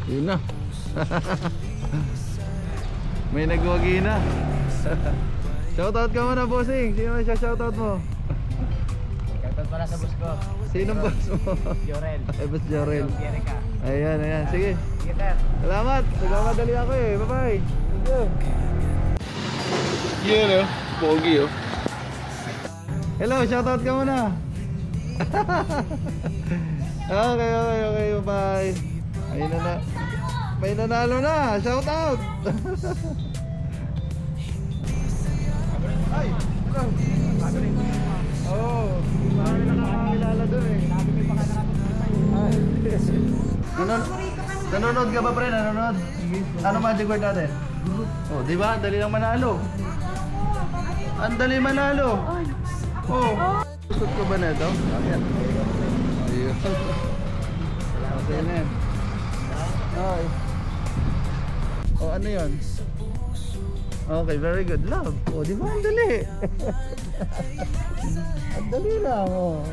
Yun na. May nagwagi na. Shoutout ka muna, bossing. Sino man siya shoutout mo? Shoutout pala sa boss ko. Sinong boss mo? Jorel. Ay, boss Jorel. Jerica. Ayan, ayan. Sige. Sige, sir. Salamat. Nagmamadali ako eh. Bye-bye. Thank you. Yun oh. Pogi oh. Hello, shoutout ka muna. Okay, okay, okay. Bye-bye. Ayun na na. May nanalo na. Shoutout. Ay, hello. Oh, marami na nakakilala doon eh. Nanonood ka ba, pre? Nanonood? Ano magic word natin? Oh, di ba? Dali lang manalo. Ang dali manalo. Oh. Gusto ko ba na ito? Ayan. Ayun. Okay na yan. Ay. Oh, ano yun? Okay, very good. Love. Oh, di ba? Ang dali. Ang dali lang, oh.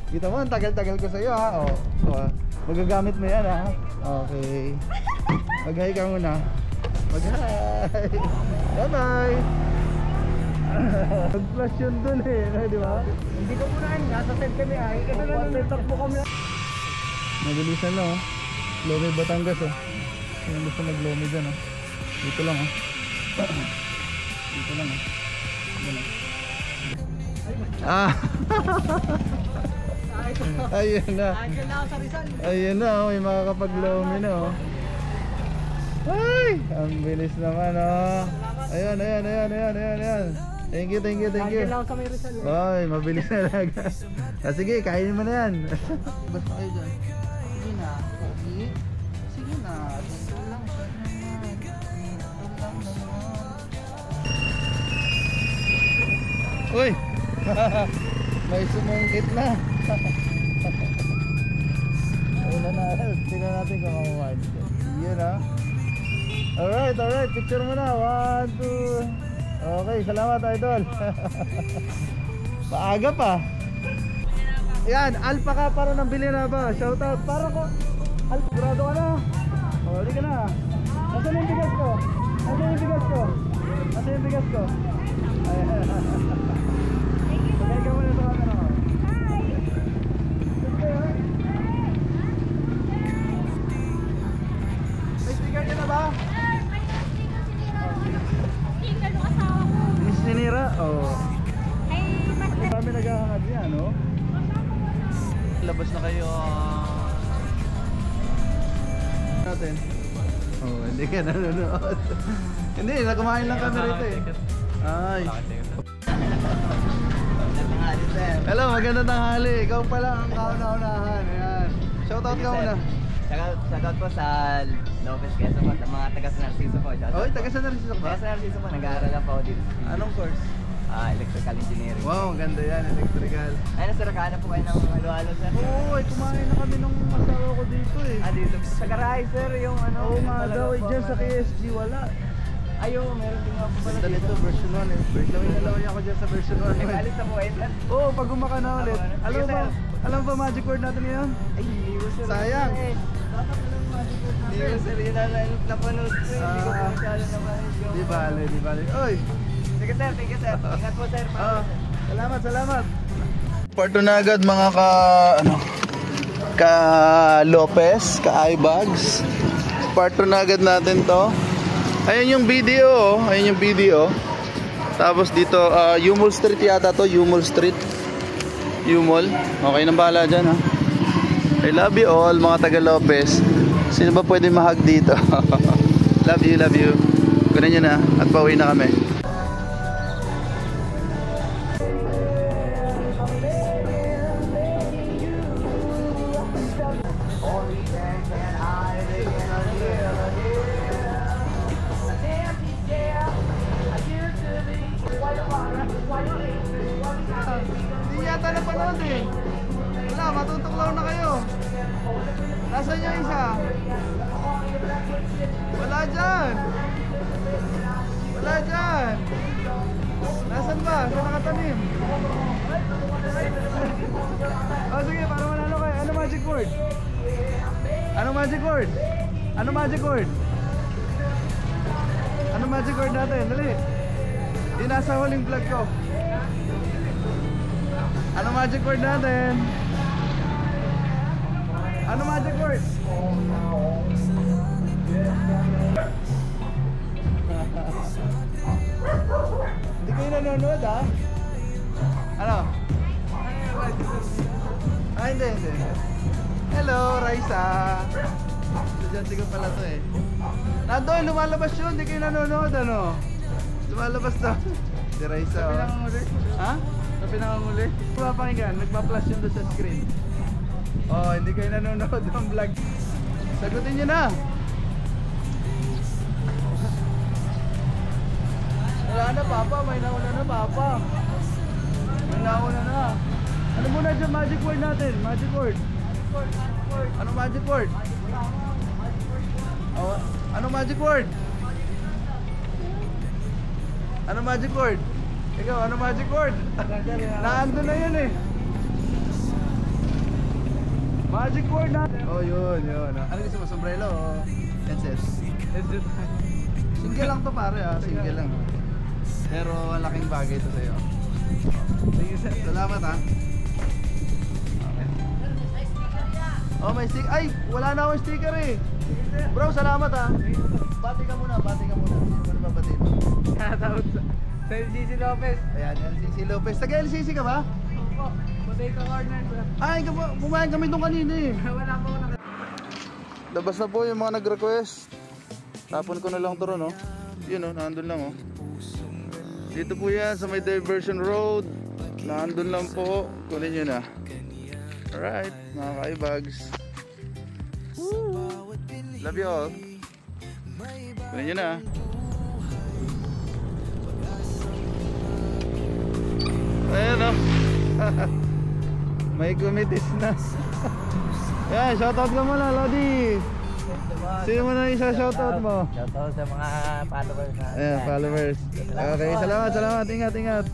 Kita mo, ang tagal-tagal ko sa'yo, ha? Oh. Oh, magagamit mo yan, ha? Okay. Mag-hi ka muna. Mag-hi. Bye-bye. Nag-flash yun dun, eh. Di ba? Hindi ko punahan. Nasa set kami ay. Kasi takbo kami. Mabilisan lang, oh. Lomi Batangas, oh. Kung gusto mag-lomi dyan, oh. Dito lang, oh. Dito lang, oh. Ah. Ayun na. Ayun na, oh. May makakapag-lomi na, oh. Ay! Ang bilis naman, oh. Ayan, ayan, ayan, ayan, ayan, ayan. Thank you, thank you, thank you. Ay, mabilis na lang. Ah, sige, kainin mo na yan. Basta kayo dyan. Sige na, Pogi. Sige na, dito lang siya naman. Dito lang naman. Uy! May sumungkit na. Ayun na, tingnan natin kung makakuhaan. Yun ha. Alright, alright, picture mo na. 1, 2. Okay, salamat idol. Maaga pa. Yan, alpa ka para ng Villanueva. Shoutout para ko. Alpa, grado ka na. O, di ka na. Nasaan yung bigas ko? Nasaan yung bigas ko? Nasaan yung bigas ko? Ayan. Sabay ka muna sa camera ko. May sticker ka na ba? Sinira? Oo. Kami naghahangad niya, no? Labas na kayo natin. Oh, hindi ka nanonood. Hindi, kumain lang kami rito eh. Ay. Hello, magandang tanghali. Ikaw pala ang kauna-unahan. Ayan. Shoutout ka muna. Shoutout po sa Lopez Quezon po, sa mga taga San Narciso po. Oy, taga San Narciso ba? Taga San Narciso po, nag-aaral lang po ako dito. Anong course? Electrical engineering. Wow, ganda yan, electrical. Ay, nasa Rakana po kayo ng halo-halo, sir. Oo, kumain na kami nung asawa ko dito eh. Dito. Sa garahe, sir, yung ano. Oo nga daw, dyan sa KSG wala. Ayo, meron din nga po pala Ganda nito, version 1 eh. Gawin na lang ako dyan sa version 1. Nag-alis na po kayo, sir. Oo, pag gumaka na ulit. Alam ba magic word natin ngayon? Ay, hindi ko, sir. Sayang. Dapat alam mo, magic word natin. Hindi ko, sir, yun na napanood ko. Hindi ko po masyado naman. Di bale, di bale. Oy! Sige, sir, thank you, sir. Ingat po, sir. Salamat, salamat. Parto na agad mga ka Lopez, ka iBags. Parto na agad natin to. Ayun yung video, oh. Ayun yung video. Tapos dito, Umol Street yata to, Umol Street. Umol. Okay nang bahala dyan, ha. I love you all, mga taga Lopez. Sino ba pwede mahag dito? Love you, love you. Kunin nyo na at pauwi na kami. Hindi yata napanood eh. Wala, matutuklaw na kayo. Nasaan yung isa? Wala dyan. Wala dyan. Nasaan ba? Saan nakatanim? Oh sige, para manalo kayo. Ano magic word? Ano magic word? Ano magic word? Ano magic word natin? Dali. Di nasa huling vlog ko. Ano magic word natin? Ano magic word? Hindi kayo nanonood ha? Ano? Ah, hindi. Hello, Raisa. Estudyante ko pala to eh. Nandoy, lumalabas yun. Hindi kayo nanonood, ano? Lumalabas to. Si Raisa, oh. Pinakanguli. Ha? Sa pinakanguli. Papakinggan, nagpa-flash yun doon sa screen. Oh, hindi kayo nanonood ng vlog. Sagutin nyo na. Wala na, Papa. May nauna na, Papa. May nauna na. Ano muna dyan magic word natin? Magic word. Ano magic word? Oh, ano magic word? Ano magic word? Ikaw, ano magic word? Naando na yun eh. Magic word na. Oh, yun. Ano gusto mo? Sombrero o headset? Headset. Single lang to pare ah. Single lang. Pero ang laking bagay to sa'yo. Salamat ha. Oh, may sticker. Ay, wala na akong sticker eh. Bro, salamat ha. Bati ka muna. Sino mo na babatiin? Tatawag sa LCC Lopez. Ayan, LCC Lopez. Taga-LCC ka ba? Opo. Bodega Corner ba? Ay, pumain kami doon kanina eh. Wala po ako Labas na po yung mga nag-request. Tapon ko na lang to ron, no? Yun, no? Nandun lang, oh. Dito po yan sa may Diversion Road. Nandun lang po. Kunin nyo na. Alright, mga ka-ibags. Love you all. Kunin nyo na. Ayan, no? May kumitis na. Yan, shoutout ka muna, Lodi. Sino mo na isa shoutout mo? Shoutout sa mga followers na. Ayan, followers. Okay, salamat. Ingat.